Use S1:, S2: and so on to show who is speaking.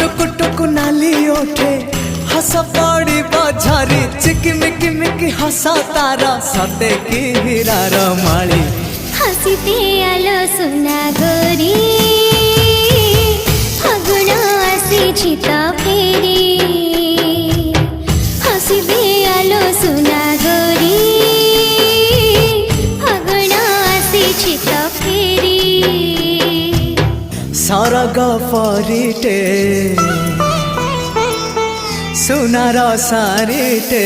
S1: टुक टुक नाली ओठे हस पड़ी बझारी चिकमिक मिक हसा तारा सते की हीरार माली
S2: हसीते आलो सुना गोरी फागुन आसी तो फेरी हसीते आलो सुना गोरी फागुन आसी तो फेरी
S1: सरग परिटे सुनार सारिटे